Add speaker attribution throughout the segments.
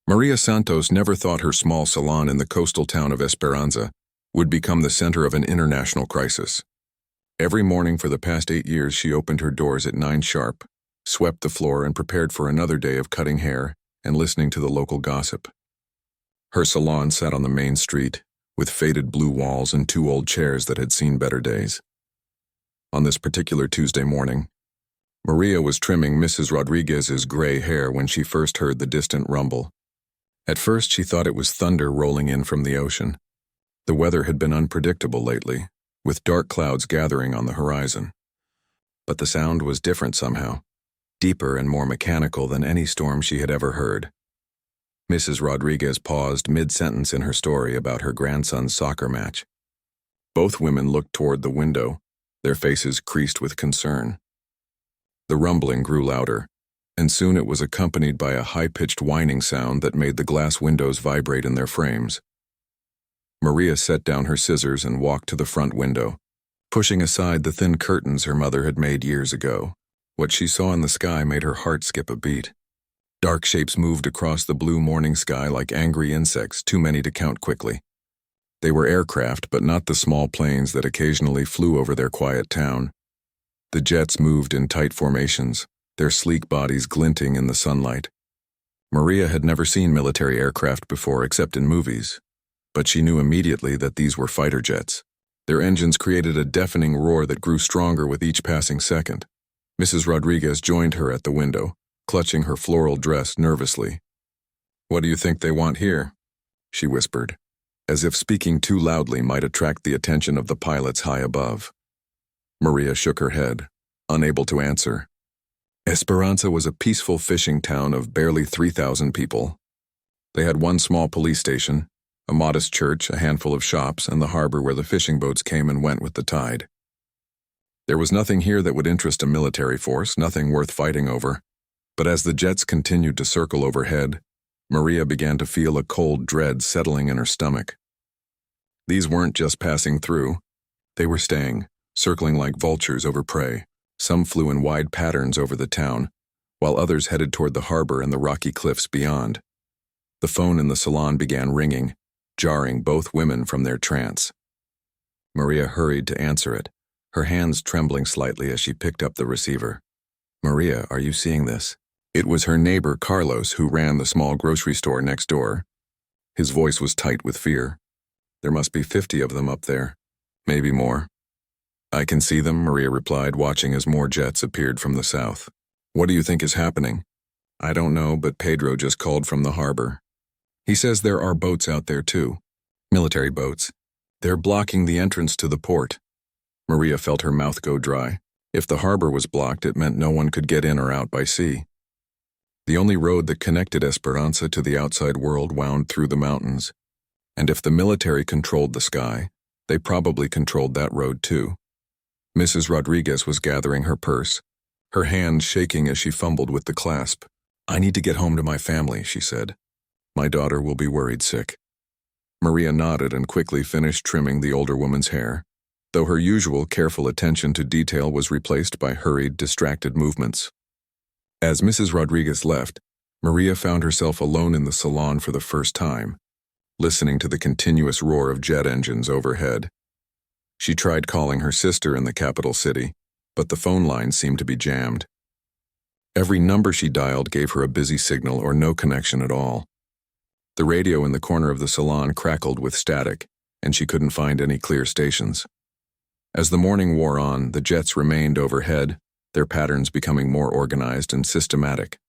Speaker 1: Maria Santos never thought her small salon in the coastal town of Esperanza would become the center of an international crisis. Every morning for the past 8 years, she opened her doors at 9 sharp, swept the floor, and prepared for another day of cutting hair and listening to the local gossip. Her salon sat on the main street, with faded blue walls and 2 old chairs that had seen better days. On this particular Tuesday morning, Maria was trimming Mrs. Rodriguez's gray hair when she first heard the distant rumble. At first, she thought it was thunder rolling in from the ocean. The weather had been unpredictable lately, with dark clouds gathering on the horizon. But the sound was different somehow, deeper and more mechanical than any storm she had ever heard. Mrs. Rodriguez paused mid-sentence in her story about her grandson's soccer match. Both women looked toward the window, their faces creased with concern. The rumbling grew louder, and soon it was accompanied by a high-pitched whining sound that made the glass windows vibrate in their frames. Maria set down her scissors and walked to the front window, pushing aside the thin curtains her mother had made years ago. What she saw in the sky made her heart skip a beat. Dark shapes moved across the blue morning sky like angry insects, too many to count quickly. They were aircraft, but not the small planes that occasionally flew over their quiet town. The jets moved in tight formations, their sleek bodies glinting in the sunlight. Maria had never seen military aircraft before except in movies, but she knew immediately that these were fighter jets. Their engines created a deafening roar that grew stronger with each passing second. Mrs. Rodriguez joined her at the window, clutching her floral dress nervously. "What do you think they want here?" she whispered, as if speaking too loudly might attract the attention of the pilots high above. Maria shook her head, unable to answer. Esperanza was a peaceful fishing town of barely 3,000 people. They had one small police station, a modest church, a handful of shops, and the harbor where the fishing boats came and went with the tide. There was nothing here that would interest a military force, nothing worth fighting over. But as the jets continued to circle overhead, Maria began to feel a cold dread settling in her stomach. These weren't just passing through. They were staying, circling like vultures over prey. Some flew in wide patterns over the town, while others headed toward the harbor and the rocky cliffs beyond. The phone in the salon began ringing, jarring both women from their trance. Maria hurried to answer it, her hands trembling slightly as she picked up the receiver. "Maria, are you seeing this?" It was her neighbor Carlos, who ran the small grocery store next door. His voice was tight with fear. "There must be 50 of them up there, maybe more." "I can see them," Maria replied, watching as more jets appeared from the south. "What do you think is happening?" "I don't know, but Pedro just called from the harbor. He says there are boats out there too. Military boats. They're blocking the entrance to the port." Maria felt her mouth go dry. If the harbor was blocked, it meant no one could get in or out by sea. The only road that connected Esperanza to the outside world wound through the mountains, and if the military controlled the sky, they probably controlled that road too. Mrs. Rodriguez was gathering her purse, her hands shaking as she fumbled with the clasp. "I need to get home to my family," she said. "My daughter will be worried sick." Maria nodded and quickly finished trimming the older woman's hair, though her usual careful attention to detail was replaced by hurried, distracted movements. As Mrs. Rodriguez left, Maria found herself alone in the salon for the first time, listening to the continuous roar of jet engines overhead. She tried calling her sister in the capital city, but the phone lines seemed to be jammed. Every number she dialed gave her a busy signal or no connection at all. The radio in the corner of the salon crackled with static, and she couldn't find any clear stations. As the morning wore on, the jets remained overhead, their patterns becoming more organized and systematic.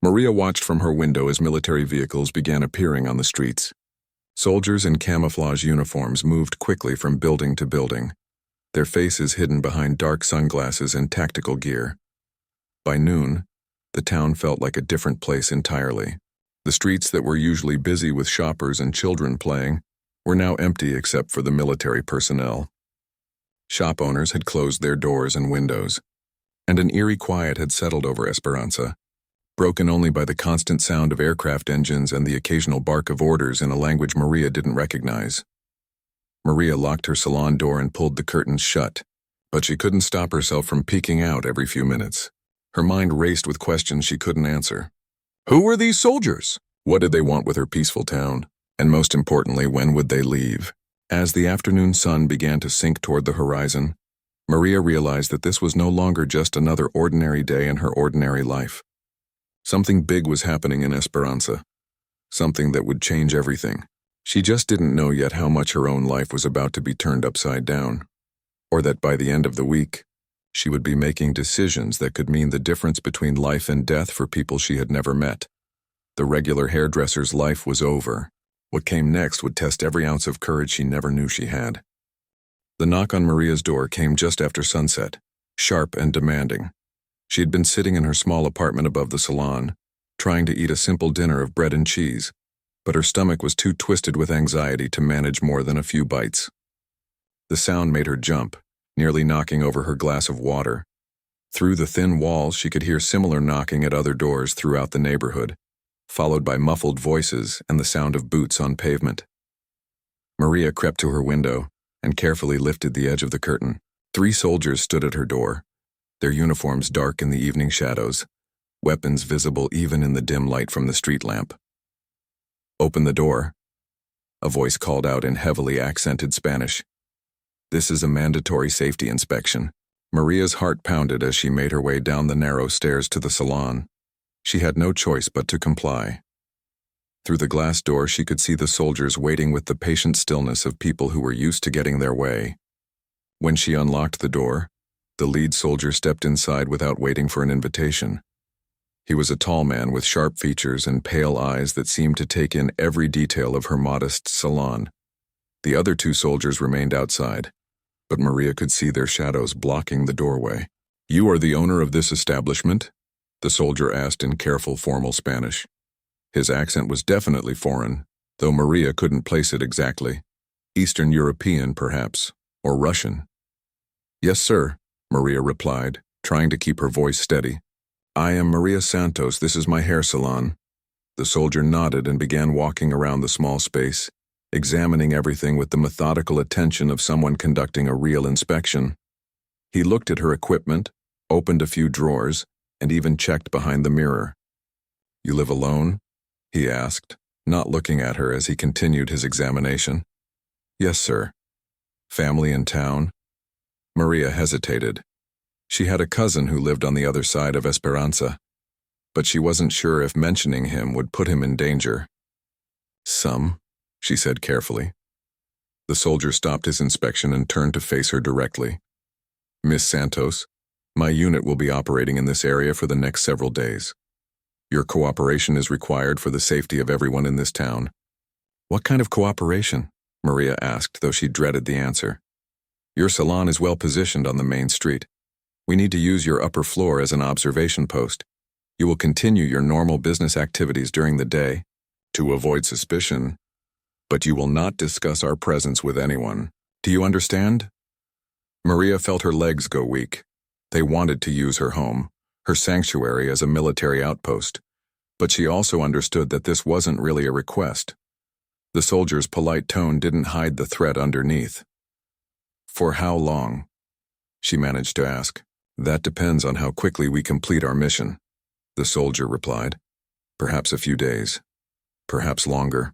Speaker 1: Maria watched from her window as military vehicles began appearing on the streets. Soldiers in camouflage uniforms moved quickly from building to building, their faces hidden behind dark sunglasses and tactical gear. By noon, the town felt like a different place entirely. The streets that were usually busy with shoppers and children playing were now empty except for the military personnel. Shop owners had closed their doors and windows, and an eerie quiet had settled over Esperanza, broken only by the constant sound of aircraft engines and the occasional bark of orders in a language Maria didn't recognize. Maria locked her salon door and pulled the curtains shut, but she couldn't stop herself from peeking out every few minutes. Her mind raced with questions she couldn't answer. Who were these soldiers? What did they want with her peaceful town? And most importantly, when would they leave? As the afternoon sun began to sink toward the horizon, Maria realized that this was no longer just another ordinary day in her ordinary life. Something big was happening in Esperanza. Something that would change everything. She just didn't know yet how much her own life was about to be turned upside down. Or that by the end of the week, she would be making decisions that could mean the difference between life and death for people she had never met. The regular hairdresser's life was over. What came next would test every ounce of courage she never knew she had. The knock on Maria's door came just after sunset, sharp and demanding. She had been sitting in her small apartment above the salon, trying to eat a simple dinner of bread and cheese, but her stomach was too twisted with anxiety to manage more than a few bites. The sound made her jump, nearly knocking over her glass of water. Through the thin walls, she could hear similar knocking at other doors throughout the neighborhood, followed by muffled voices and the sound of boots on pavement. Maria crept to her window and carefully lifted the edge of the curtain. 3 soldiers stood at her door, their uniforms dark in the evening shadows, weapons visible even in the dim light from the street lamp. "Open the door," a voice called out in heavily accented Spanish. "This is a mandatory safety inspection." Maria's heart pounded as she made her way down the narrow stairs to the salon. She had no choice but to comply. Through the glass door, she could see the soldiers waiting with the patient stillness of people who were used to getting their way. When she unlocked the door, the lead soldier stepped inside without waiting for an invitation. He was a tall man with sharp features and pale eyes that seemed to take in every detail of her modest salon. The other 2 soldiers remained outside, but Maria could see their shadows blocking the doorway. "You are the owner of this establishment?" the soldier asked in careful formal Spanish. His accent was definitely foreign, though Maria couldn't place it exactly. Eastern European, perhaps, or Russian. "Yes, sir," Maria replied, trying to keep her voice steady. "I am Maria Santos. This is my hair salon." The soldier nodded and began walking around the small space, examining everything with the methodical attention of someone conducting a real inspection. He looked at her equipment, opened a few drawers, and even checked behind the mirror. "You live alone?" he asked, not looking at her as he continued his examination. "Yes, sir." "Family in town?" Maria hesitated. She had a cousin who lived on the other side of Esperanza, but she wasn't sure if mentioning him would put him in danger. "Some," she said carefully. The soldier stopped his inspection and turned to face her directly. "Miss Santos, my unit will be operating in this area for the next several days. Your cooperation is required for the safety of everyone in this town." "What kind of cooperation?" Maria asked, though she dreaded the answer. "Your salon is well positioned on the main street. We need to use your upper floor as an observation post. You will continue your normal business activities during the day to avoid suspicion, but you will not discuss our presence with anyone. Do you understand?" Maria felt her legs go weak. They wanted to use her home, her sanctuary, as a military outpost, but she also understood that this wasn't really a request. The soldier's polite tone didn't hide the threat underneath. "For how long?" she managed to ask. "That depends on how quickly we complete our mission," the soldier replied. "Perhaps a few days, perhaps longer."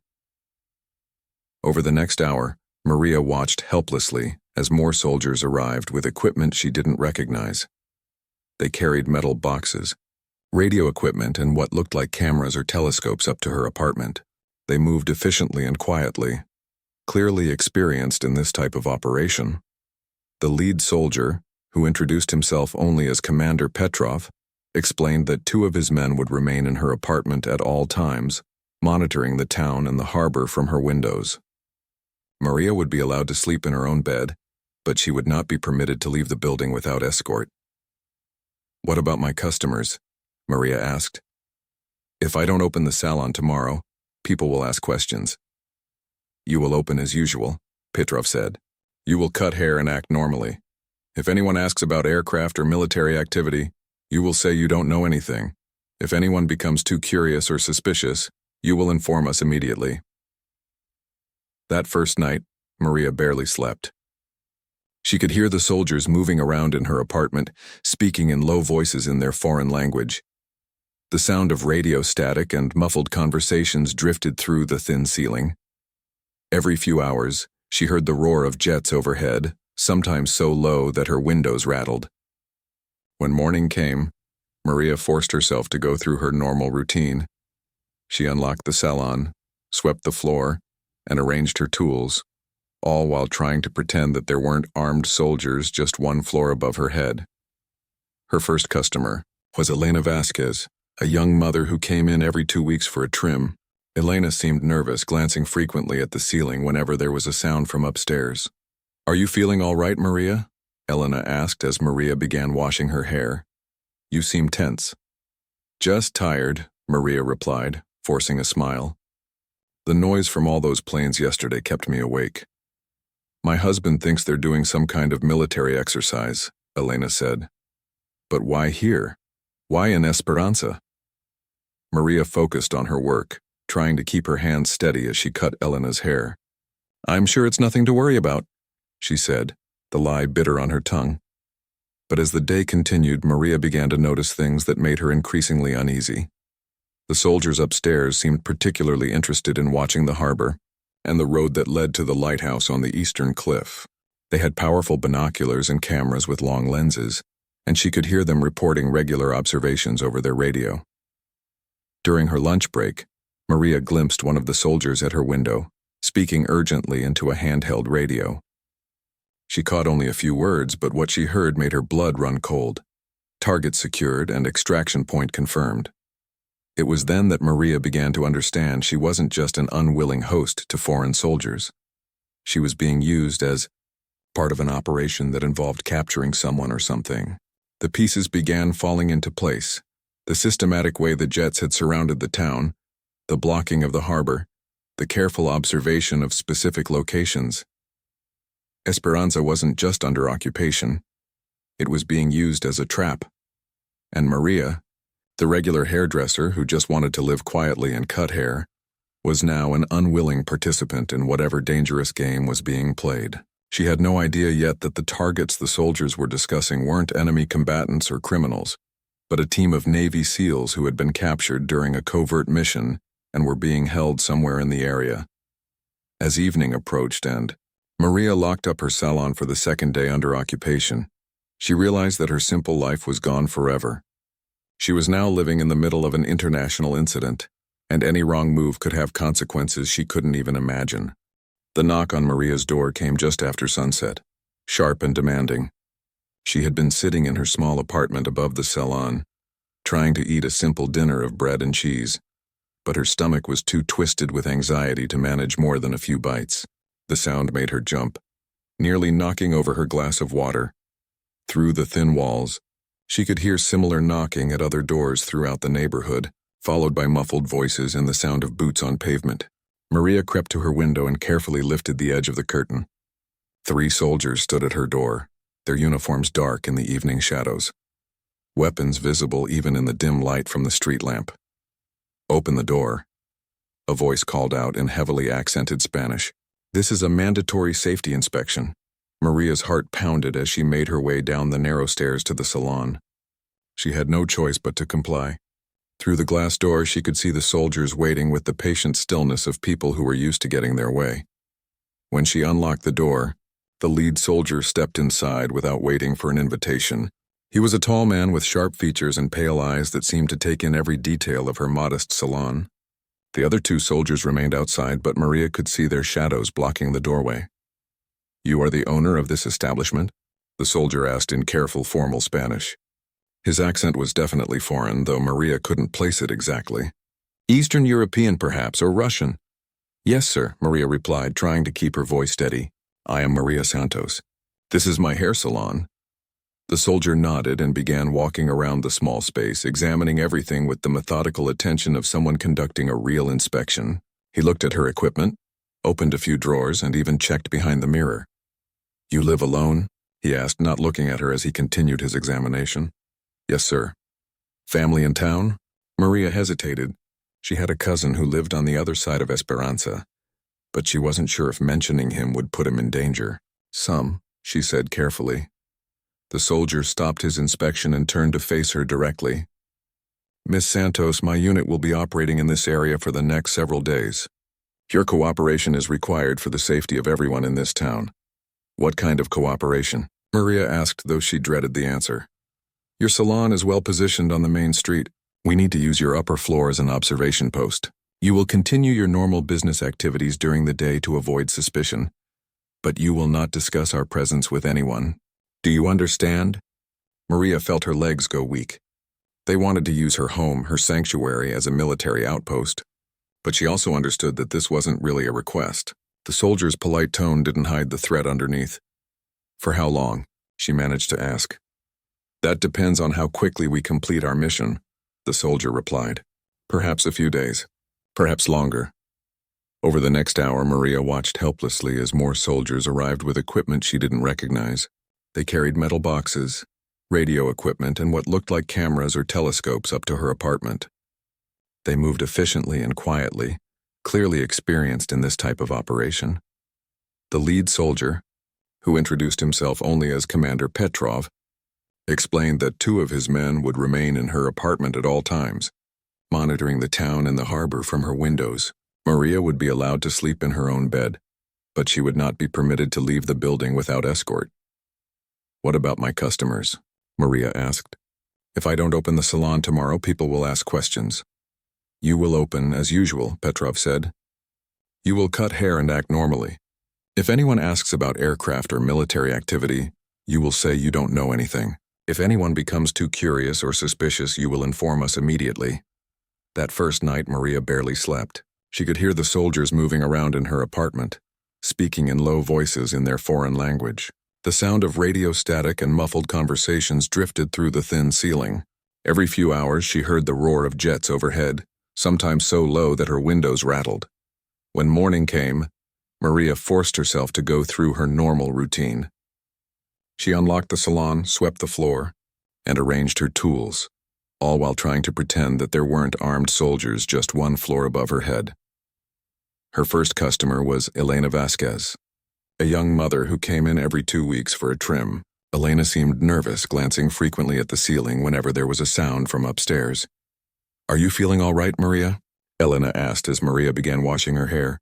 Speaker 1: Over the next hour, Maria watched helplessly as more soldiers arrived with equipment she didn't recognize. They carried metal boxes, radio equipment, and what looked like cameras or telescopes up to her apartment. They moved efficiently and quietly, clearly experienced in this type of operation. The lead soldier, who introduced himself only as Commander Petrov, explained that 2 of his men would remain in her apartment at all times, monitoring the town and the harbor from her windows. Maria would be allowed to sleep in her own bed, but she would not be permitted to leave the building without escort. "What about my customers?" Maria asked. "If I don't open the salon tomorrow, people will ask questions." "You will open as usual," Petrov said. "You will cut hair and act normally. If anyone asks about aircraft or military activity, you will say you don't know anything. If anyone becomes too curious or suspicious, you will inform us immediately." That first night, Maria barely slept. She could hear the soldiers moving around in her apartment, speaking in low voices in their foreign language. The sound of radio static and muffled conversations drifted through the thin ceiling. Every few hours, she heard the roar of jets overhead, sometimes so low that her windows rattled. When morning came, Maria forced herself to go through her normal routine. She unlocked the salon, swept the floor, and arranged her tools, all while trying to pretend that there weren't armed soldiers just one floor above her head. Her first customer was Elena Vasquez, a young mother who came in every 2 weeks for a trim. Elena seemed nervous, glancing frequently at the ceiling whenever there was a sound from upstairs. "Are you feeling all right, Maria?" Elena asked as Maria began washing her hair. "You seem tense." "Just tired," Maria replied, forcing a smile. "The noise from all those planes yesterday kept me awake." "My husband thinks they're doing some kind of military exercise," Elena said. "But why here? Why in Esperanza?" Maria focused on her work, trying to keep her hands steady as she cut Elena's hair. "I'm sure it's nothing to worry about," she said, the lie bitter on her tongue. But as the day continued, Maria began to notice things that made her increasingly uneasy. The soldiers upstairs seemed particularly interested in watching the harbor and the road that led to the lighthouse on the eastern cliff. They had powerful binoculars and cameras with long lenses, and she could hear them reporting regular observations over their radio. During her lunch break, Maria glimpsed one of the soldiers at her window, speaking urgently into a handheld radio. She caught only a few words, but what she heard made her blood run cold. Target secured and extraction point confirmed. It was then that Maria began to understand she wasn't just an unwilling host to foreign soldiers. She was being used as part of an operation that involved capturing someone or something. The pieces began falling into place. The systematic way the jets had surrounded the town, the blocking of the harbor, the careful observation of specific locations. Esperanza wasn't just under occupation. It was being used as a trap. And Maria, the regular hairdresser who just wanted to live quietly and cut hair, was now an unwilling participant in whatever dangerous game was being played. She had no idea yet that the targets the soldiers were discussing weren't enemy combatants or criminals, but a team of Navy SEALs who had been captured during a covert mission and were being held somewhere in the area. As evening approached and Maria locked up her salon for the second day under occupation, she realized that her simple life was gone forever. She was now living in the middle of an international incident, and any wrong move could have consequences she couldn't even imagine. The knock on Maria's door came just after sunset, sharp and demanding. She had been sitting in her small apartment above the salon, trying to eat a simple dinner of bread and cheese, but her stomach was too twisted with anxiety to manage more than a few bites. The sound made her jump, nearly knocking over her glass of water. Through the thin walls, she could hear similar knocking at other doors throughout the neighborhood, followed by muffled voices and the sound of boots on pavement. Maria crept to her window and carefully lifted the edge of the curtain. 3 soldiers stood at her door, their uniforms dark in the evening shadows, weapons visible even in the dim light from the street lamp. "Open the door," a voice called out in heavily accented Spanish. "This is a mandatory safety inspection." Maria's heart pounded as she made her way down the narrow stairs to the salon. She had no choice but to comply. Through the glass door, she could see the soldiers waiting with the patient stillness of people who were used to getting their way. When she unlocked the door, the lead soldier stepped inside without waiting for an invitation. He was a tall man with sharp features and pale eyes that seemed to take in every detail of her modest salon. The other 2 soldiers remained outside, but Maria could see their shadows blocking the doorway. "You are the owner of this establishment?" the soldier asked in careful, formal Spanish. His accent was definitely foreign, though Maria couldn't place it exactly. "Eastern European, perhaps, or Russian." "Yes, sir," Maria replied, trying to keep her voice steady. "I am Maria Santos. This is my hair salon." The soldier nodded and began walking around the small space, examining everything with the methodical attention of someone conducting a real inspection. He looked at her equipment, opened a few drawers, and even checked behind the mirror. "You live alone?" he asked, not looking at her as he continued his examination. "Yes, sir." "Family in town?" Maria hesitated. She had a cousin who lived on the other side of Esperanza, but she wasn't sure if mentioning him would put him in danger. "Some," she said carefully. The soldier stopped his inspection and turned to face her directly. Miss Santos, my unit will be operating in this area for the next several days. Your cooperation is required for the safety of everyone in this town. What kind of cooperation? Maria asked, though she dreaded the answer. Your salon is well positioned on the main street. We need to use your upper floor as an observation post. You will continue your normal business activities during the day to avoid suspicion, but you will not discuss our presence with anyone. Do you understand? Maria felt her legs go weak. They wanted to use her home, her sanctuary, as a military outpost, but she also understood that this wasn't really a request. The soldier's polite tone didn't hide the threat underneath. For how long? She managed to ask. That depends on how quickly we complete our mission, the soldier replied. Perhaps a few days. Perhaps longer. Over the next hour, Maria watched helplessly as more soldiers arrived with equipment she didn't recognize. They carried metal boxes, radio equipment, and what looked like cameras or telescopes up to her apartment. They moved efficiently and quietly, clearly experienced in this type of operation. The lead soldier, who introduced himself only as Commander Petrov, explained that 2 of his men would remain in her apartment at all times, monitoring the town and the harbor from her windows. Maria would be allowed to sleep in her own bed, but she would not be permitted to leave the building without escort. What about my customers? Maria asked. If I don't open the salon tomorrow, people will ask questions. You will open as usual, Petrov said. You will cut hair and act normally. If anyone asks about aircraft or military activity, you will say you don't know anything. If anyone becomes too curious or suspicious, you will inform us immediately. That first night, Maria barely slept. She could hear the soldiers moving around in her apartment, speaking in low voices in their foreign language. The sound of radio static and muffled conversations drifted through the thin ceiling. Every few hours, she heard the roar of jets overhead, sometimes so low that her windows rattled. When morning came, Maria forced herself to go through her normal routine. She unlocked the salon, swept the floor, and arranged her tools, all while trying to pretend that there weren't armed soldiers just 1 floor above her head. Her first customer was Elena Vasquez, a young mother who came in every 2 weeks for a trim. Elena seemed nervous, glancing frequently at the ceiling whenever there was a sound from upstairs. Are you feeling all right, Maria? Elena asked as Maria began washing her hair.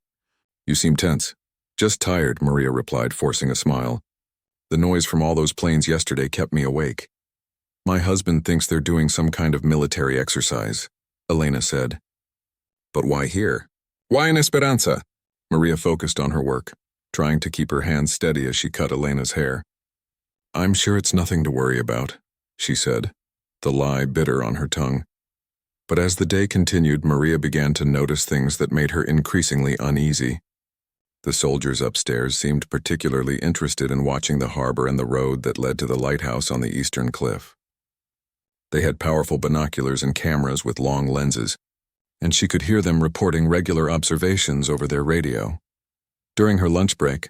Speaker 1: You seem tense. Just tired, Maria replied, forcing a smile. The noise from all those planes yesterday kept me awake. My husband thinks they're doing some kind of military exercise, Elena said. But why here? Why in Esperanza? Maria focused on her work, trying to keep her hands steady as she cut Elena's hair. I'm sure it's nothing to worry about, she said, the lie bitter on her tongue. But as the day continued, Maria began to notice things that made her increasingly uneasy. The soldiers upstairs seemed particularly interested in watching the harbor and the road that led to the lighthouse on the eastern cliff. They had powerful binoculars and cameras with long lenses, and she could hear them reporting regular observations over their radio. During her lunch break,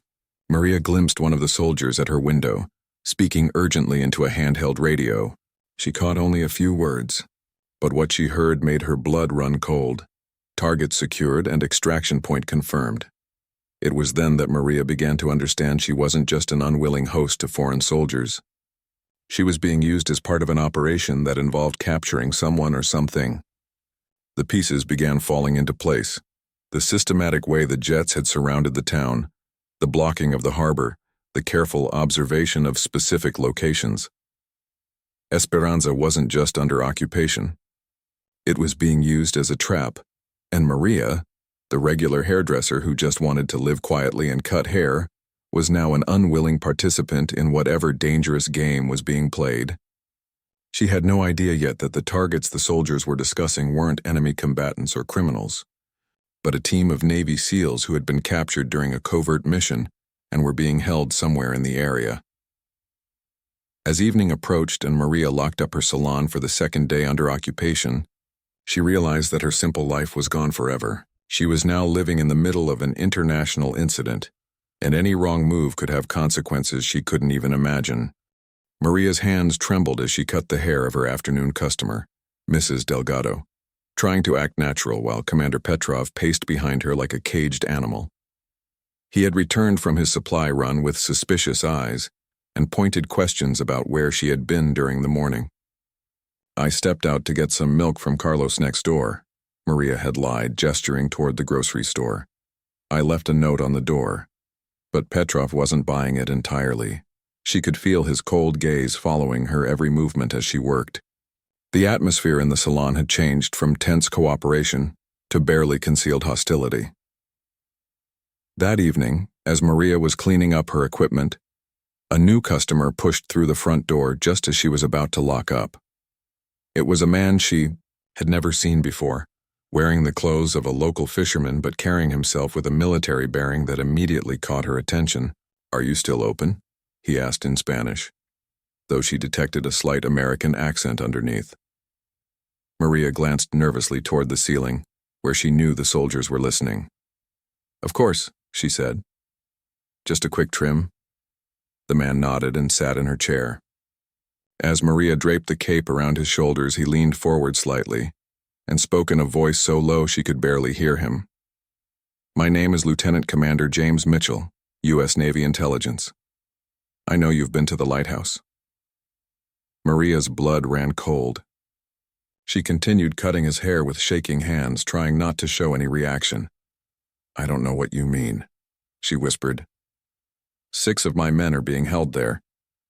Speaker 1: Maria glimpsed one of the soldiers at her window, speaking urgently into a handheld radio. She caught only a few words, but what she heard made her blood run cold. Target secured and extraction point confirmed. It was then that Maria began to understand she wasn't just an unwilling host to foreign soldiers. She was being used as part of an operation that involved capturing someone or something. The pieces began falling into place. The systematic way the jets had surrounded the town, the blocking of the harbor, the careful observation of specific locations. Esperanza wasn't just under occupation. It was being used as a trap, and Maria, the regular hairdresser who just wanted to live quietly and cut hair, was now an unwilling participant in whatever dangerous game was being played. She had no idea yet that the targets the soldiers were discussing weren't enemy combatants or criminals, but a team of Navy SEALs who had been captured during a covert mission and were being held somewhere in the area. As evening approached and Maria locked up her salon for the second day under occupation, she realized that her simple life was gone forever. She was now living in the middle of an international incident, and any wrong move could have consequences she couldn't even imagine. Maria's hands trembled as she cut the hair of her afternoon customer, Mrs. Delgado, trying to act natural while Commander Petrov paced behind her like a caged animal. He had returned from his supply run with suspicious eyes and pointed questions about where she had been during the morning. I stepped out to get some milk from Carlos next door, Maria had lied, gesturing toward the grocery store. I left a note on the door. But Petrov wasn't buying it entirely. She could feel his cold gaze following her every movement as she worked. The atmosphere in the salon had changed from tense cooperation to barely concealed hostility. That evening, as Maria was cleaning up her equipment, a new customer pushed through the front door just as she was about to lock up. It was a man she had never seen before, wearing the clothes of a local fisherman but carrying himself with a military bearing that immediately caught her attention. "Are you still open?" he asked in Spanish, though she detected a slight American accent underneath. Maria glanced nervously toward the ceiling, where she knew the soldiers were listening. "Of course," she said. "Just a quick trim?" The man nodded and sat in her chair. As Maria draped the cape around his shoulders, he leaned forward slightly and spoke in a voice so low she could barely hear him. "My name is Lieutenant Commander James Mitchell, U.S. Navy Intelligence. I know you've been to the lighthouse." Maria's blood ran cold. She continued cutting his hair with shaking hands, trying not to show any reaction. "I don't know what you mean," she whispered. "6 of my men are being held there,"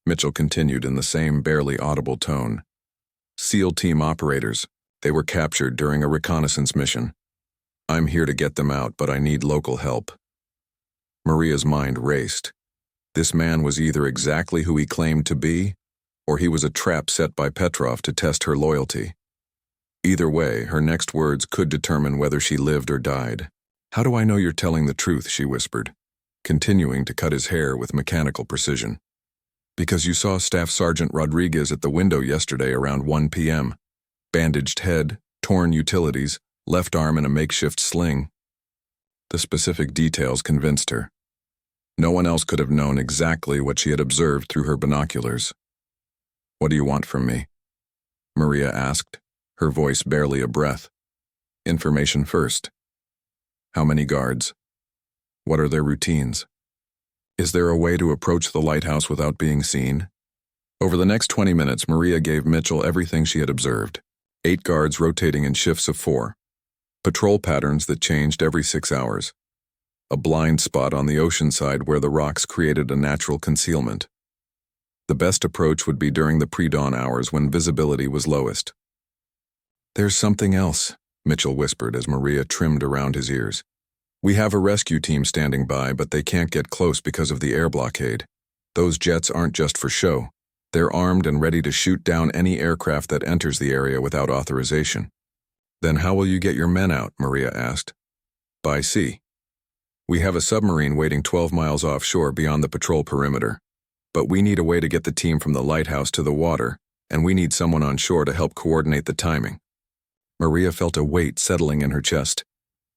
Speaker 1: Mitchell continued in the same barely audible tone. "SEAL team operators. They were captured during a reconnaissance mission. I'm here to get them out, but I need local help." Maria's mind raced. This man was either exactly who he claimed to be, or he was a trap set by Petrov to test her loyalty. Either way, her next words could determine whether she lived or died. "How do I know you're telling the truth?" she whispered, continuing to cut his hair with mechanical precision. "Because you saw Staff Sergeant Rodriguez at the window yesterday around 1 p.m. Bandaged head, torn utilities, left arm in a makeshift sling." The specific details convinced her. No one else could have known exactly what she had observed through her binoculars. "What do you want from me?" Maria asked, her voice barely a breath. "Information first. How many guards? What are their routines? Is there a way to approach the lighthouse without being seen?" Over the next 20 minutes, Maria gave Mitchell everything she had observed. 8 guards rotating in shifts of 4. Patrol patterns that changed every 6 hours. A blind spot on the ocean side where the rocks created a natural concealment. The best approach would be during the pre-dawn hours when visibility was lowest. "There's something else," Mitchell whispered as Maria trimmed around his ears. "We have a rescue team standing by, but they can't get close because of the air blockade. Those jets aren't just for show. They're armed and ready to shoot down any aircraft that enters the area without authorization." "Then how will you get your men out?" Maria asked. "By sea. We have a submarine waiting 12 miles offshore beyond the patrol perimeter. But we need a way to get the team from the lighthouse to the water, and we need someone on shore to help coordinate the timing." Maria felt a weight settling in her chest.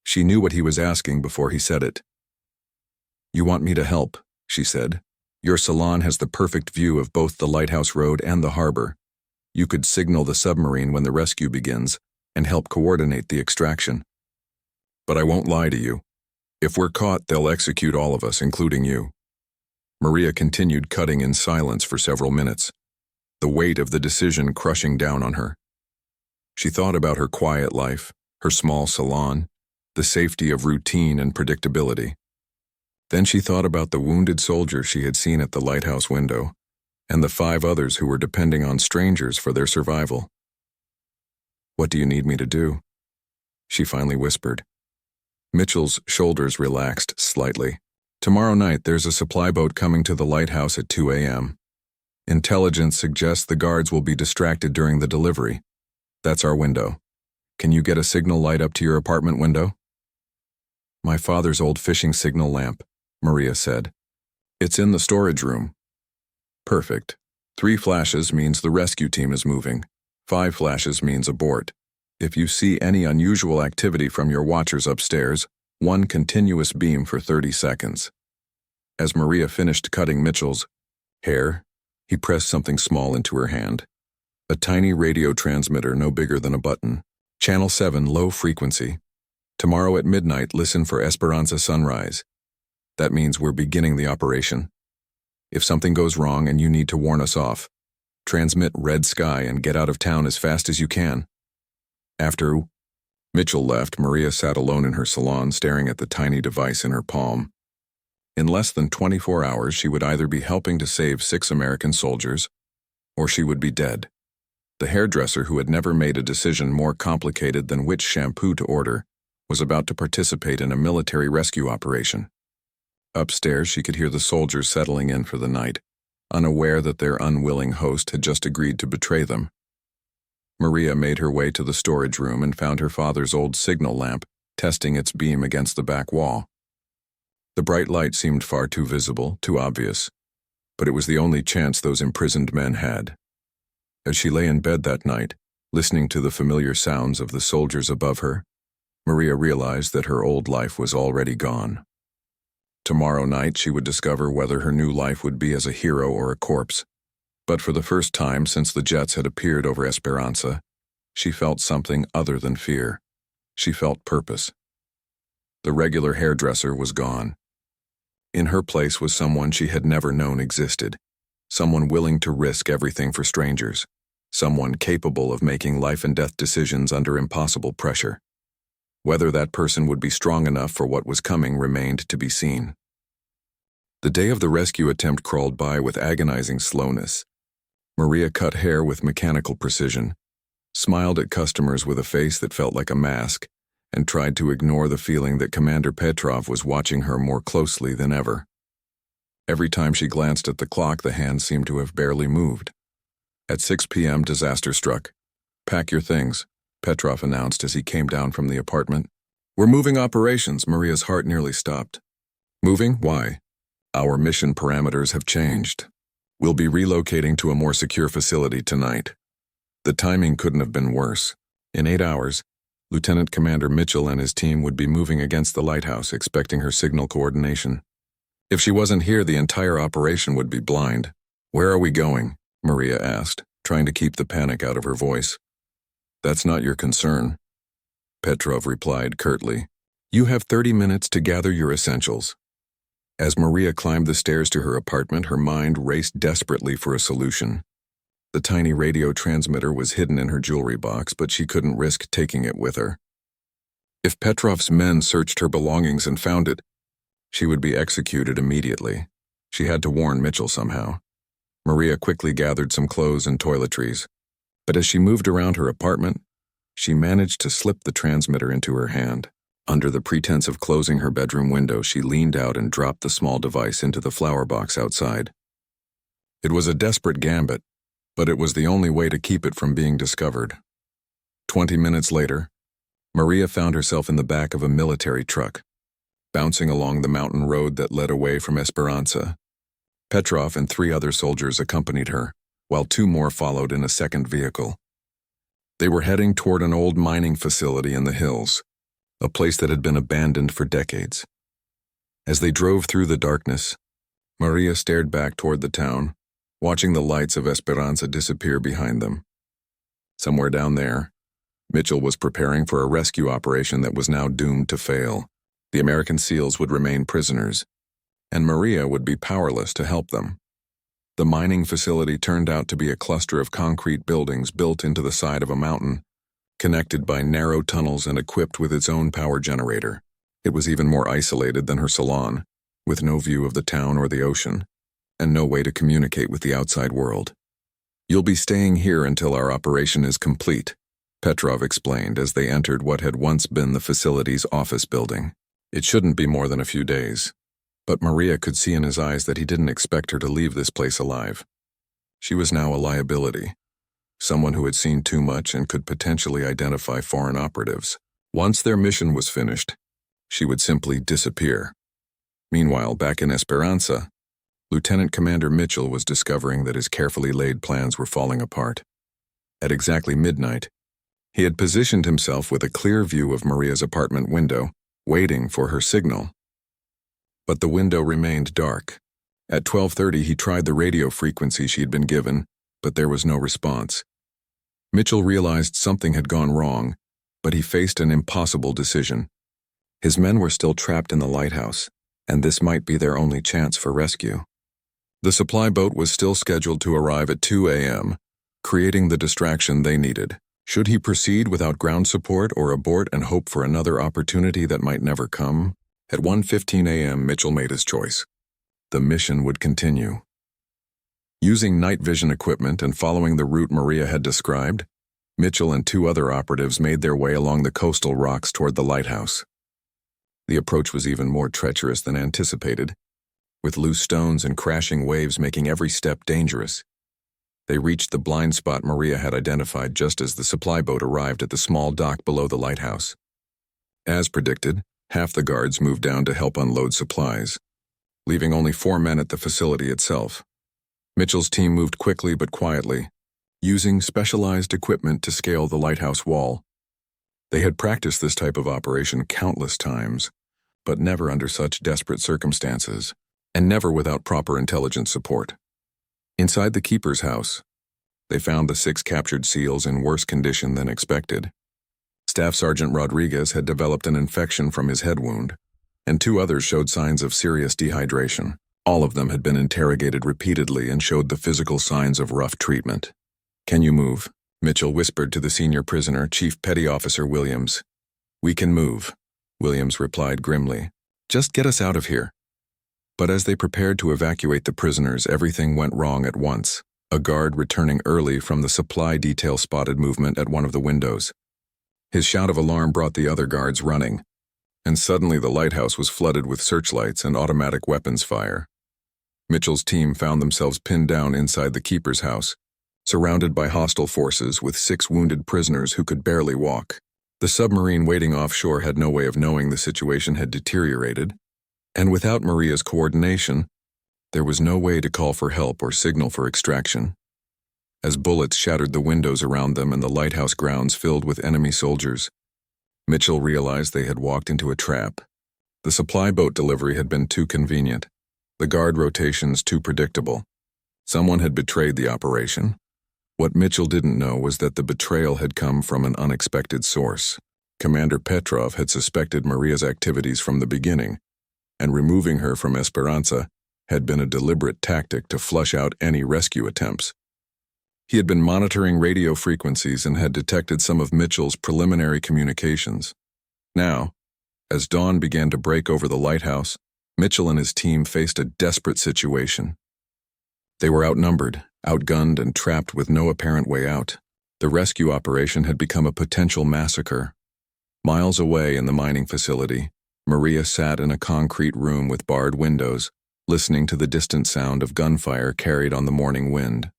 Speaker 1: She knew what he was asking before he said it. "You want me to help," she said. "Your salon has the perfect view of both the lighthouse road and the harbor. You could signal the submarine when the rescue begins and help coordinate the extraction. But I won't lie to you. If we're caught, they'll execute all of us, including you." Maria continued cutting in silence for several minutes, the weight of the decision crushing down on her. She thought about her quiet life, her small salon, the safety of routine and predictability. Then she thought about the wounded soldier she had seen at the lighthouse window, and the 5 others who were depending on strangers for their survival. "What do you need me to do?" she finally whispered. Mitchell's shoulders relaxed slightly. "Tomorrow night there's a supply boat coming to the lighthouse at 2 a.m. Intelligence suggests the guards will be distracted during the delivery. That's our window. Can you get a signal light up to your apartment window?" "My father's old fishing signal lamp," Maria said. "It's in the storage room." "Perfect. 3 flashes means the rescue team is moving. 5 flashes means abort. If you see any unusual activity from your watchers upstairs, 1 continuous beam for 30 seconds. As Maria finished cutting Mitchell's hair, he pressed something small into her hand. A tiny radio transmitter no bigger than a button. "Channel 7, low frequency. Tomorrow at midnight, listen for Esperanza sunrise. That means we're beginning the operation. If something goes wrong and you need to warn us off, Transmit red sky and get out of town as fast as you can. After Mitchell left, Maria sat alone in her salon staring at the tiny device in her palm. In less than 24 hours, she would either be helping to save 6 American soldiers, or she would be dead. The hairdresser, who had never made a decision more complicated than which shampoo to order, was about to participate in a military rescue operation. Upstairs, she could hear the soldiers settling in for the night, unaware that their unwilling host had just agreed to betray them. Maria made her way to the storage room and found her father's old signal lamp testing its beam against the back wall. The bright light seemed far too visible, too obvious, but it was the only chance those imprisoned men had. As she lay in bed that night, listening to the familiar sounds of the soldiers above her, Maria realized that her old life was already gone. Tomorrow night she would discover whether her new life would be as a hero or a corpse. But for the first time since the jets had appeared over Esperanza, she felt something other than fear. She felt purpose. The regular hairdresser was gone. In her place was someone she had never known existed, someone willing to risk everything for strangers, someone capable of making life-and-death decisions under impossible pressure. Whether that person would be strong enough for what was coming remained to be seen. The day of the rescue attempt crawled by with agonizing slowness. Maria cut hair with mechanical precision, smiled at customers with a face that felt like a mask, and tried to ignore the feeling that Commander Petrov was watching her more closely than ever. Every time she glanced at the clock, the hand seemed to have barely moved. At 6 p.m., disaster struck. "Pack your things," Petrov announced as he came down from the apartment. "We're moving operations." Maria's heart nearly stopped. "Moving? Why?" "Our mission parameters have changed. We'll be relocating to a more secure facility tonight." The timing couldn't have been worse. In 8 hours, Lieutenant Commander Mitchell and his team would be moving against the lighthouse, expecting her signal coordination. If she wasn't here, the entire operation would be blind. "Where are we going?" Maria asked, trying to keep the panic out of her voice. "That's not your concern," Petrov replied curtly. "You have 30 minutes to gather your essentials." As Maria climbed the stairs to her apartment, her mind raced desperately for a solution. The tiny radio transmitter was hidden in her jewelry box, but she couldn't risk taking it with her. If Petrov's men searched her belongings and found it, she would be executed immediately. She had to warn Mitchell somehow. Maria quickly gathered some clothes and toiletries, but as she moved around her apartment, she managed to slip the transmitter into her hand. Under the pretense of closing her bedroom window, she leaned out and dropped the small device into the flower box outside. It was a desperate gambit, but it was the only way to keep it from being discovered. 20 minutes later, Maria found herself in the back of a military truck, bouncing along the mountain road that led away from Esperanza. Petrov and 3 other soldiers accompanied her, while 2 more followed in a second vehicle. They were heading toward an old mining facility in the hills, a place that had been abandoned for decades. As they drove through the darkness, Maria stared back toward the town, watching the lights of Esperanza disappear behind them. Somewhere down there, Mitchell was preparing for a rescue operation that was now doomed to fail. The American SEALs would remain prisoners, and Maria would be powerless to help them. The mining facility turned out to be a cluster of concrete buildings built into the side of a mountain, connected by narrow tunnels and equipped with its own power generator. It was even more isolated than her salon, with no view of the town or the ocean, and no way to communicate with the outside world. "You'll be staying here until our operation is complete," Petrov explained as they entered what had once been the facility's office building. It shouldn't be more than a few days, but Maria could see in his eyes that he didn't expect her to leave this place alive. She was now a liability, someone who had seen too much and could potentially identify foreign operatives. Once their mission was finished, she would simply disappear. Meanwhile, back in Esperanza, Lieutenant Commander Mitchell was discovering that his carefully laid plans were falling apart. At exactly midnight, he had positioned himself with a clear view of Maria's apartment window, waiting for her signal. But the window remained dark. At 12:30, he tried the radio frequency she had been given, but there was no response. Mitchell realized something had gone wrong, but he faced an impossible decision. His men were still trapped in the lighthouse, and this might be their only chance for rescue. The supply boat was still scheduled to arrive at 2 a.m., creating the distraction they needed. Should he proceed without ground support or abort and hope for another opportunity that might never come? At 1:15 a.m., Mitchell made his choice. The mission would continue. Using night vision equipment and following the route Maria had described, Mitchell and two other operatives made their way along the coastal rocks toward the lighthouse. The approach was even more treacherous than anticipated, with loose stones and crashing waves making every step dangerous. They reached the blind spot Maria had identified just as the supply boat arrived at the small dock below the lighthouse. As predicted, half the guards moved down to help unload supplies, leaving only 4 men at the facility itself. Mitchell's team moved quickly but quietly, using specialized equipment to scale the lighthouse wall. They had practiced this type of operation countless times, but never under such desperate circumstances, and never without proper intelligence support. Inside the keeper's house, they found the 6 captured SEALs in worse condition than expected. Staff Sergeant Rodriguez had developed an infection from his head wound, and 2 others showed signs of serious dehydration. All of them had been interrogated repeatedly and showed the physical signs of rough treatment. "Can you move?" Mitchell whispered to the senior prisoner, Chief Petty Officer Williams. "We can move," Williams replied grimly. "Just get us out of here." But as they prepared to evacuate the prisoners, everything went wrong at once. A guard returning early from the supply detail spotted movement at one of the windows. His shout of alarm brought the other guards running, and suddenly the lighthouse was flooded with searchlights and automatic weapons fire. Mitchell's team found themselves pinned down inside the keeper's house, surrounded by hostile forces with 6 wounded prisoners who could barely walk. The submarine waiting offshore had no way of knowing the situation had deteriorated, and without Maria's coordination, there was no way to call for help or signal for extraction. As bullets shattered the windows around them and the lighthouse grounds filled with enemy soldiers, Mitchell realized they had walked into a trap. The supply boat delivery had been too convenient, the guard rotations too predictable. Someone had betrayed the operation. What Mitchell didn't know was that the betrayal had come from an unexpected source. Commander Petrov had suspected Maria's activities from the beginning, and removing her from Esperanza had been a deliberate tactic to flush out any rescue attempts. He had been monitoring radio frequencies and had detected some of Mitchell's preliminary communications. Now, as dawn began to break over the lighthouse, Mitchell and his team faced a desperate situation. They were outnumbered, outgunned, and trapped with no apparent way out. The rescue operation had become a potential massacre. Miles away in the mining facility, Maria sat in a concrete room with barred windows, listening to the distant sound of gunfire carried on the morning wind.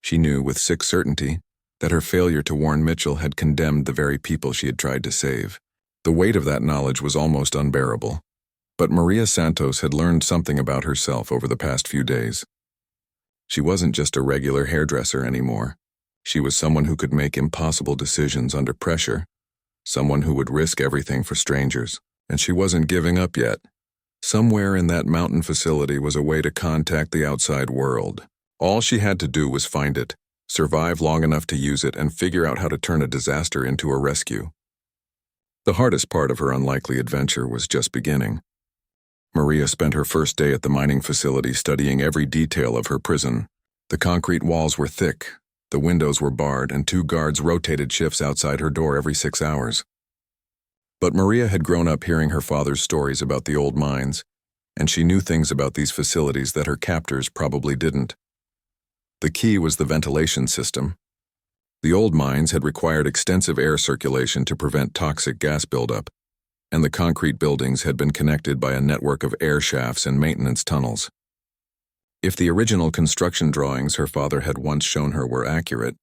Speaker 1: She knew with sick certainty that her failure to warn Mitchell had condemned the very people she had tried to save. The weight of that knowledge was almost unbearable. But Maria Santos had learned something about herself over the past few days. She wasn't just a regular hairdresser anymore. She was someone who could make impossible decisions under pressure, someone who would risk everything for strangers. And she wasn't giving up yet. Somewhere in that mountain facility was a way to contact the outside world. All she had to do was find it, survive long enough to use it, and figure out how to turn a disaster into a rescue. The hardest part of her unlikely adventure was just beginning. Maria spent her first day at the mining facility studying every detail of her prison. The concrete walls were thick, the windows were barred, and 2 guards rotated shifts outside her door every 6 hours. But Maria had grown up hearing her father's stories about the old mines, and she knew things about these facilities that her captors probably didn't. The key was the ventilation system. The old mines had required extensive air circulation to prevent toxic gas buildup, and the concrete buildings had been connected by a network of air shafts and maintenance tunnels. If the original construction drawings her father had once shown her were accurate,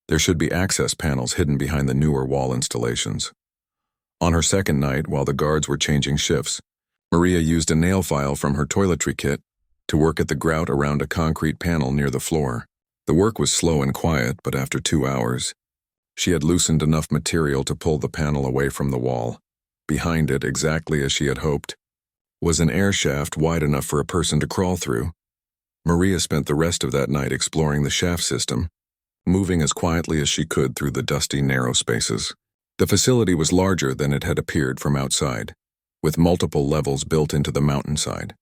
Speaker 1: there should be access panels hidden behind the newer wall installations. On her second night, while the guards were changing shifts, Maria used a nail file from her toiletry kit to work at the grout around a concrete panel near the floor. The work was slow and quiet, but after 2 hours, she had loosened enough material to pull the panel away from the wall. Behind it, exactly as she had hoped, was an air shaft wide enough for a person to crawl through. Maria spent the rest of that night exploring the shaft system, moving as quietly as she could through the dusty, narrow spaces. The facility was larger than it had appeared from outside, with multiple levels built into the mountainside.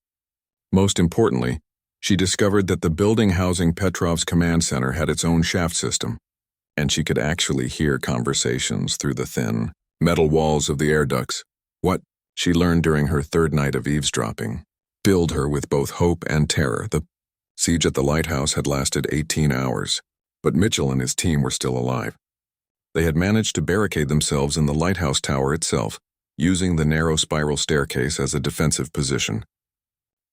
Speaker 1: Most importantly, She discovered that the building housing Petrov's command center had its own shaft system, and she could actually hear conversations through the thin, metal walls of the air ducts. What she learned during her third night of eavesdropping filled her with both hope and terror. The siege at the lighthouse had lasted 18 hours, but Mitchell and his team were still alive. They had managed to barricade themselves in the lighthouse tower itself, using the narrow spiral staircase as a defensive position.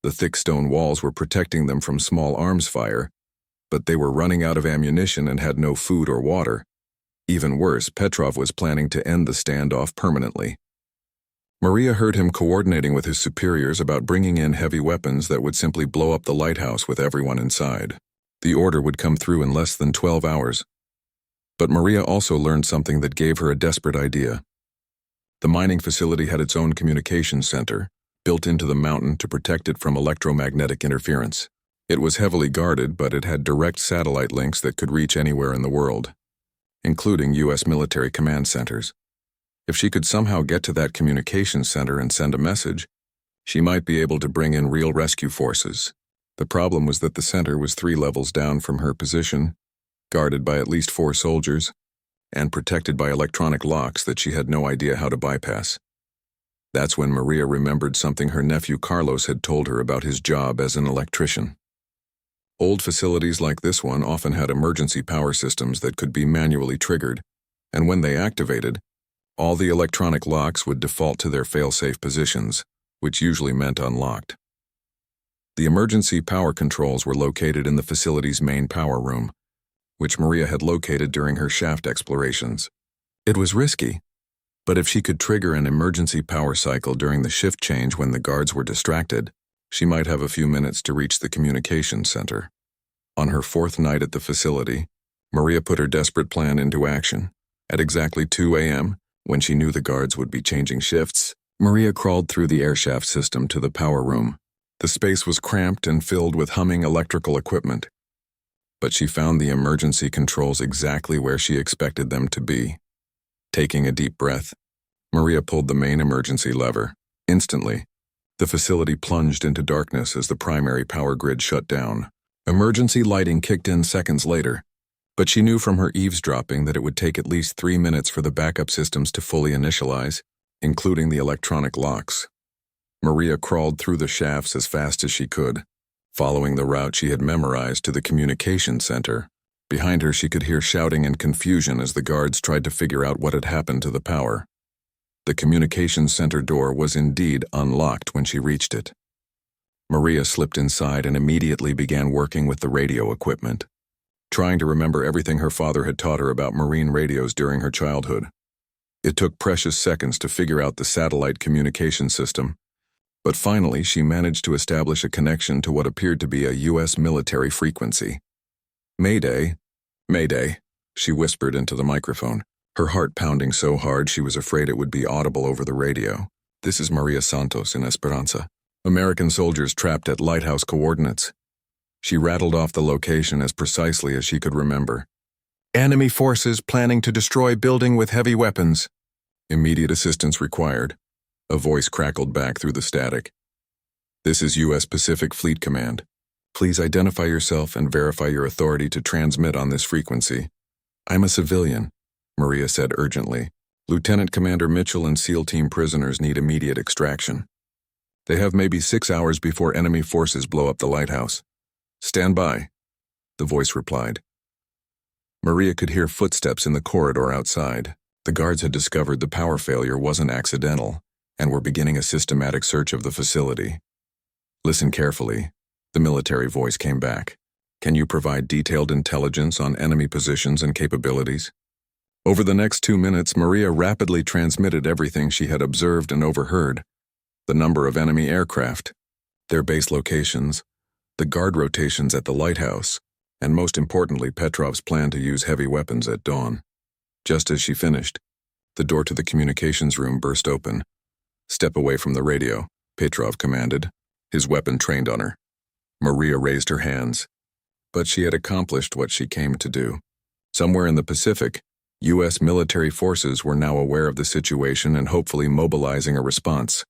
Speaker 1: The thick stone walls were protecting them from small arms fire, but they were running out of ammunition and had no food or water. Even worse, Petrov was planning to end the standoff permanently. Maria heard him coordinating with his superiors about bringing in heavy weapons that would simply blow up the lighthouse with everyone inside. The order would come through in less than 12 hours. But Maria also learned something that gave her a desperate idea. The mining facility had its own communications center, built into the mountain to protect it from electromagnetic interference. It was heavily guarded, but it had direct satellite links that could reach anywhere in the world, including U.S. military command centers. If she could somehow get to that communications center and send a message, she might be able to bring in real rescue forces. The problem was that the center was 3 levels down from her position, guarded by at least 4 soldiers, and protected by electronic locks that she had no idea how to bypass. That's when Maria remembered something her nephew Carlos had told her about his job as an electrician. Old facilities like this one often had emergency power systems that could be manually triggered, and when they activated, all the electronic locks would default to their fail-safe positions, which usually meant unlocked. The emergency power controls were located in the facility's main power room, which Maria had located during her shaft explorations. It was risky, but if she could trigger an emergency power cycle during the shift change when the guards were distracted, she might have a few minutes to reach the communications center. On her 4th night at the facility, Maria put her desperate plan into action. At exactly 2 a.m., when she knew the guards would be changing shifts, Maria crawled through the airshaft system to the power room. The space was cramped and filled with humming electrical equipment, but she found the emergency controls exactly where she expected them to be. Taking a deep breath, Maria pulled the main emergency lever. Instantly, the facility plunged into darkness as the primary power grid shut down. Emergency lighting kicked in seconds later, but she knew from her eavesdropping that it would take at least 3 minutes for the backup systems to fully initialize, including the electronic locks. Maria crawled through the shafts as fast as she could, following the route she had memorized to the communications center. Behind her, she could hear shouting and confusion as the guards tried to figure out what had happened to the power. The communications center door was indeed unlocked when she reached it. Maria slipped inside and immediately began working with the radio equipment, trying to remember everything her father had taught her about marine radios during her childhood. It took precious seconds to figure out the satellite communication system, but finally she managed to establish a connection to what appeared to be a U.S. military frequency. "Mayday, Mayday," she whispered into the microphone, her heart pounding so hard she was afraid it would be audible over the radio. "This is Maria Santos in Esperanza. American soldiers trapped at lighthouse coordinates." She rattled off the location as precisely as she could remember. "Enemy forces planning to destroy building with heavy weapons. Immediate assistance required," a voice crackled back through the static. "This is U.S. Pacific Fleet Command. Please identify yourself and verify your authority to transmit on this frequency." "I'm a civilian," Maria said urgently. "Lieutenant Commander Mitchell and SEAL Team prisoners need immediate extraction. They have maybe 6 hours before enemy forces blow up the lighthouse. Stand by," the voice replied. Maria could hear footsteps in the corridor outside. The guards had discovered the power failure wasn't accidental and were beginning a systematic search of the facility. "Listen carefully," the military voice came back. "Can you provide detailed intelligence on enemy positions and capabilities?" Over the next 2 minutes, Maria rapidly transmitted everything she had observed and overheard: the number of enemy aircraft, their base locations, the guard rotations at the lighthouse, and most importantly, Petrov's plan to use heavy weapons at dawn. Just as she finished, the door to the communications room burst open. "Step away from the radio," Petrov commanded, his weapon trained on her. Maria raised her hands, but she had accomplished what she came to do. Somewhere in the Pacific, U.S. military forces were now aware of the situation and hopefully mobilizing a response.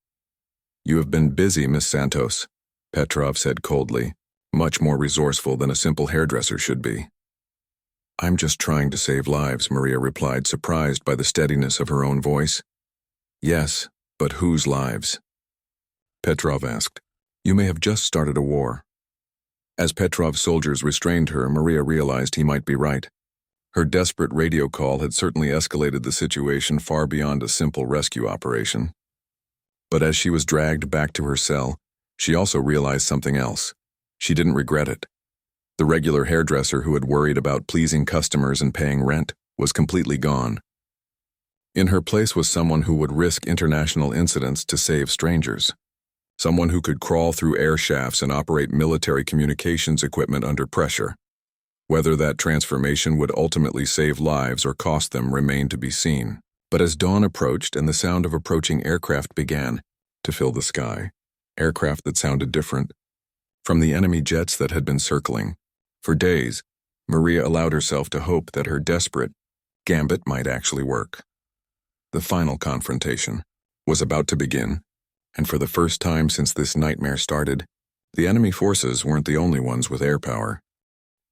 Speaker 1: "You have been busy, Miss Santos," Petrov said coldly. much more resourceful than a simple hairdresser should be. "I'm just trying to save lives," Maria replied, surprised by the steadiness of her own voice. "Yes, but whose lives?" Petrov asked. "You may have just started a war." As Petrov's soldiers restrained her, Maria realized he might be right. Her desperate radio call had certainly escalated the situation far beyond a simple rescue operation. But as she was dragged back to her cell, she also realized something else. She didn't regret it. The regular hairdresser who had worried about pleasing customers and paying rent was completely gone. In her place was someone who would risk international incidents to save strangers. Someone who could crawl through air shafts and operate military communications equipment under pressure. Whether that transformation would ultimately save lives or cost them remained to be seen. But as dawn approached and the sound of approaching aircraft began to fill the sky, aircraft that sounded different from the enemy jets that had been circling, for days, Maria allowed herself to hope that her desperate gambit might actually work. The final confrontation was about to begin, and for the first time since this nightmare started, the enemy forces weren't the only ones with air power.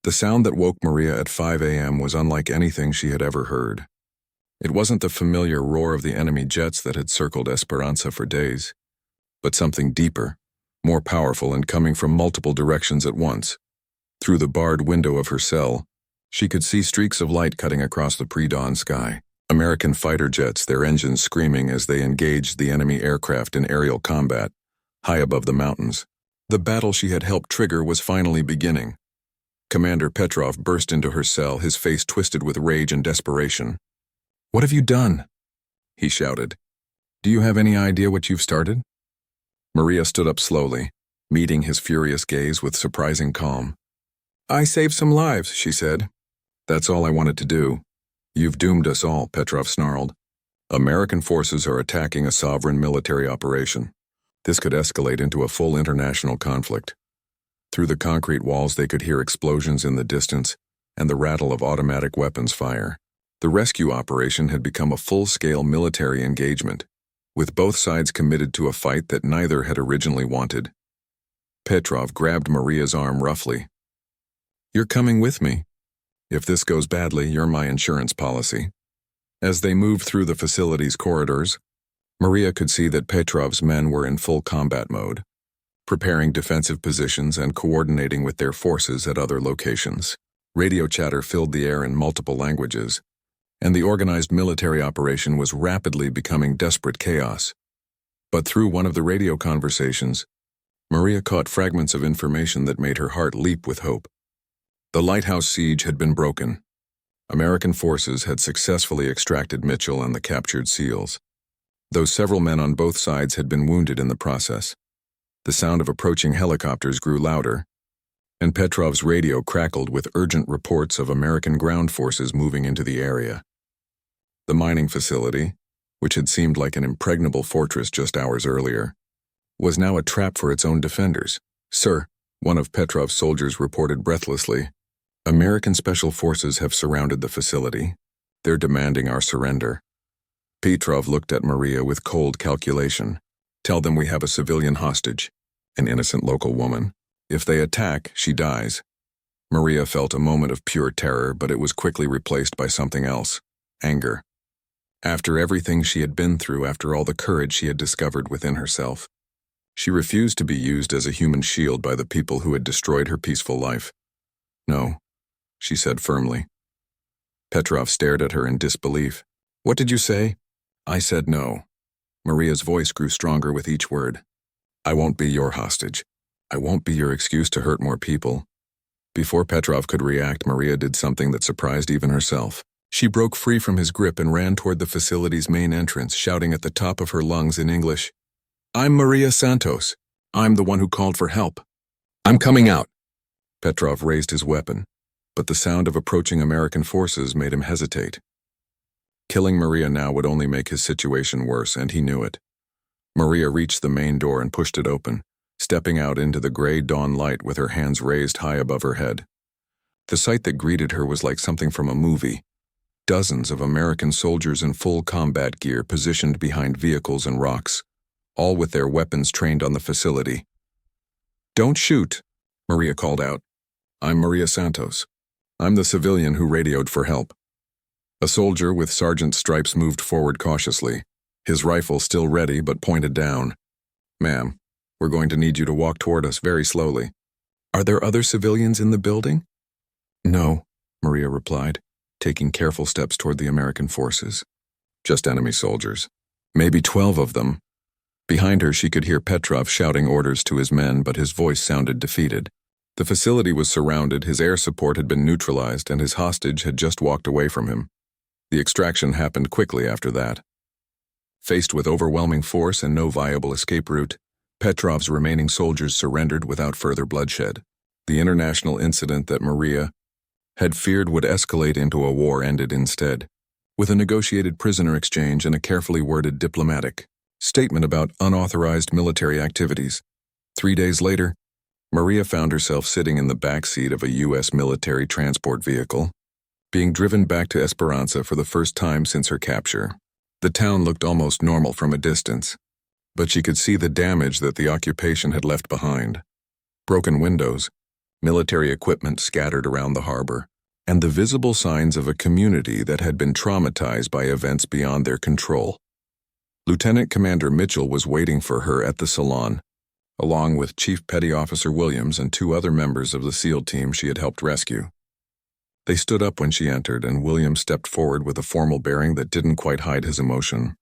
Speaker 1: The sound that woke Maria at 5 a.m. was unlike anything she had ever heard. It wasn't the familiar roar of the enemy jets that had circled Esperanza for days, but something deeper, more powerful and coming from multiple directions at once. Through the barred window of her cell, she could see streaks of light cutting across the pre-dawn sky. American fighter jets, their engines screaming as they engaged the enemy aircraft in aerial combat, high above the mountains. The battle she had helped trigger was finally beginning. Commander Petrov burst into her cell, his face twisted with rage and desperation. "What have you done?" he shouted. "Do you have any idea what you've started?" Maria stood up slowly, meeting his furious gaze with surprising calm. "I saved some lives," she said. "That's all I wanted to do." "You've doomed us all," Petrov snarled. "American forces are attacking a sovereign military operation. This could escalate into a full international conflict." Through the concrete walls they could hear explosions in the distance and the rattle of automatic weapons fire. The rescue operation had become a full-scale military engagement, with both sides committed to a fight that neither had originally wanted. Petrov grabbed Maria's arm roughly. "You're coming with me. If this goes badly, you're my insurance policy." As they moved through the facility's corridors, Maria could see that Petrov's men were in full combat mode, preparing defensive positions and coordinating with their forces at other locations. Radio chatter filled the air in multiple languages, and the organized military operation was rapidly becoming desperate chaos. But through one of the radio conversations, Maria caught fragments of information that made her heart leap with hope. The lighthouse siege had been broken. American forces had successfully extracted Mitchell and the captured SEALs, though several men on both sides had been wounded in the process. The sound of approaching helicopters grew louder, and Petrov's radio crackled with urgent reports of American ground forces moving into the area. The mining facility, which had seemed like an impregnable fortress just hours earlier, was now a trap for its own defenders. "Sir," one of Petrov's soldiers reported breathlessly, "American special forces have surrounded the facility. They're demanding our surrender." Petrov looked at Maria with cold calculation. "Tell them we have a civilian hostage, an innocent local woman. If they attack, she dies." Maria felt a moment of pure terror, but it was quickly replaced by something else: anger. After everything she had been through, after all the courage she had discovered within herself, she refused to be used as a human shield by the people who had destroyed her peaceful life. "No," she said firmly. Petrov stared at her in disbelief. "What did you say?" "I said no." Maria's voice grew stronger with each word. "I won't be your hostage. I won't be your excuse to hurt more people." Before Petrov could react, Maria did something that surprised even herself. She broke free from his grip and ran toward the facility's main entrance, shouting at the top of her lungs in English, "I'm Maria Santos. I'm the one who called for help. I'm coming out." Petrov raised his weapon, but the sound of approaching American forces made him hesitate. Killing Maria now would only make his situation worse, and he knew it. Maria reached the main door and pushed it open, stepping out into the gray dawn light with her hands raised high above her head. The sight that greeted her was like something from a movie. Dozens of American soldiers in full combat gear positioned behind vehicles and rocks, all with their weapons trained on the facility. "Don't shoot," Maria called out. "I'm Maria Santos. I'm the civilian who radioed for help." A soldier with sergeant's stripes moved forward cautiously, his rifle still ready but pointed down. "Ma'am, we're going to need you to walk toward us very slowly." "Are there other civilians in the building?" "No," Maria replied, taking careful steps toward the American forces. "Just enemy soldiers. Maybe 12 of them." Behind her, she could hear Petrov shouting orders to his men, but his voice sounded defeated. The facility was surrounded, his air support had been neutralized, and his hostage had just walked away from him. The extraction happened quickly after that. Faced with overwhelming force and no viable escape route, Petrov's remaining soldiers surrendered without further bloodshed. The international incident that Maria had feared would escalate into a war ended instead, with a negotiated prisoner exchange and a carefully worded diplomatic statement about unauthorized military activities. 3 days later, Maria found herself sitting in the back seat of a U.S. military transport vehicle, being driven back to Esperanza for the first time since her capture. The town looked almost normal from a distance, but she could see the damage that the occupation had left behind. Broken windows, military equipment scattered around the harbor, and the visible signs of a community that had been traumatized by events beyond their control. Lieutenant Commander Mitchell was waiting for her at the salon, along with Chief Petty Officer Williams and 2 other members of the SEAL team she had helped rescue. They stood up when she entered, and Williams stepped forward with a formal bearing that didn't quite hide his emotion.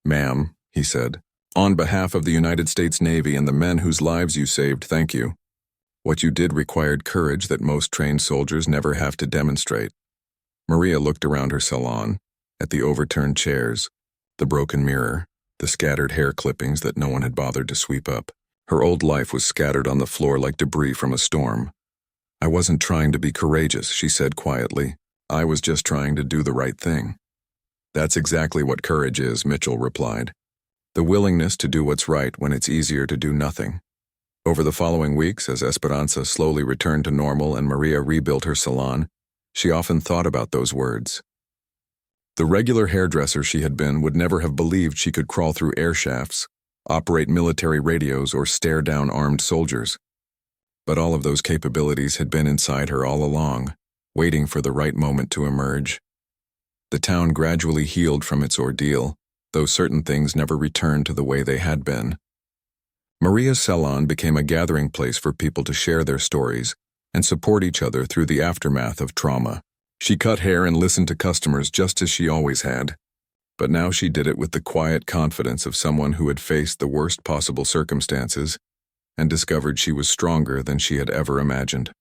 Speaker 1: "Ma'am," he said, "on behalf of the United States Navy and the men whose lives you saved, thank you. What you did required courage that most trained soldiers never have to demonstrate." Maria looked around her salon, at the overturned chairs, the broken mirror, the scattered hair clippings that no one had bothered to sweep up. Her old life was scattered on the floor like debris from a storm. "I wasn't trying to be courageous," she said quietly. "I was just trying to do the right thing." "That's exactly what courage is," Mitchell replied. "The willingness to do what's right when it's easier to do nothing." Over the following weeks, as Esperanza slowly returned to normal and Maria rebuilt her salon, she often thought about those words. The regular hairdresser she had been would never have believed she could crawl through air shafts, operate military radios, or stare down armed soldiers. But all of those capabilities had been inside her all along, waiting for the right moment to emerge. The town gradually healed from its ordeal, though certain things never returned to the way they had been. Maria's salon became a gathering place for people to share their stories and support each other through the aftermath of trauma. She cut hair and listened to customers just as she always had, but now she did it with the quiet confidence of someone who had faced the worst possible circumstances and discovered she was stronger than she had ever imagined.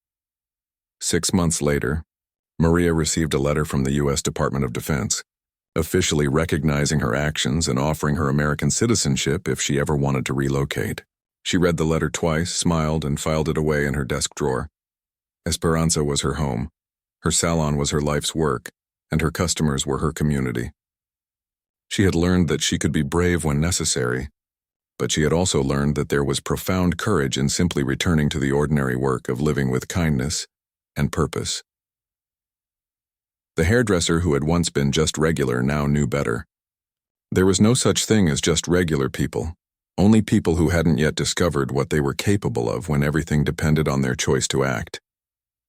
Speaker 1: 6 months later, Maria received a letter from the U.S. Department of Defense, officially recognizing her actions and offering her American citizenship if she ever wanted to relocate. She read the letter twice, smiled, and filed it away in her desk drawer. Esperanza was her home, her salon was her life's work, and her customers were her community. She had learned that she could be brave when necessary, but she had also learned that there was profound courage in simply returning to the ordinary work of living with kindness and purpose. The hairdresser who had once been just regular now knew better. There was no such thing as just regular people, only people who hadn't yet discovered what they were capable of when everything depended on their choice to act.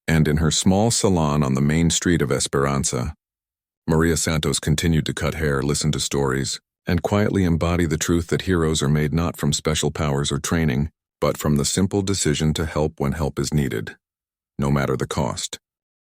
Speaker 1: And in her small salon on the main street of Esperanza, Maria Santos continued to cut hair, listen to stories, and quietly embody the truth that heroes are made not from special powers or training, but from the simple decision to help when help is needed, no matter the cost.